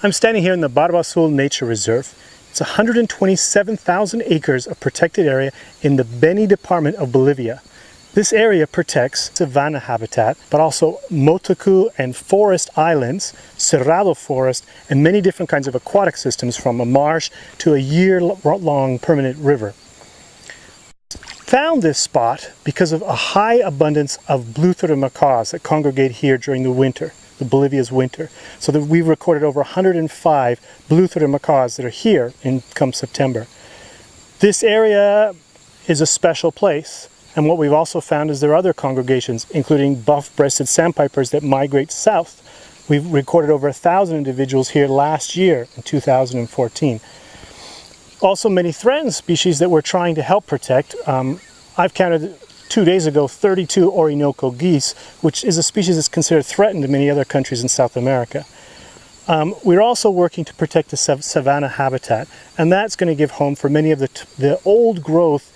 I'm standing here in the Barba Azul Nature Reserve. It's 127,000 acres of protected area in the Beni department of Bolivia. This area protects savanna habitat, but also motaku and forest islands, cerrado forest, and many different kinds of aquatic systems from a marsh to a year-long permanent river. Found this spot because of a high abundance of blue-throated macaws that congregate here during the winter, Bolivia's winter. So that we've recorded over 105 blue-throated macaws that are here come September. This area is a special place, and what we've also found is there are other congregations, including buff-breasted sandpipers that migrate south. We've recorded over 1,000 individuals here last year in 2014. Also many threatened species that we're trying to help protect. I've counted 2 days ago 32 Orinoco geese, which is a species that's considered threatened in many other countries in South America. We're also working to protect the savanna habitat, and that's going to give home for many of the old growth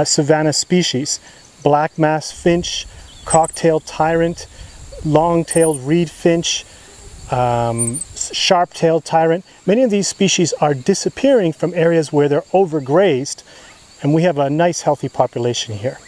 savanna species. Black-masked finch, cock-tailed tyrant, long-tailed reed finch, sharp-tailed tyrant. Many of these species are disappearing from areas where they're overgrazed, and we have a nice healthy population here.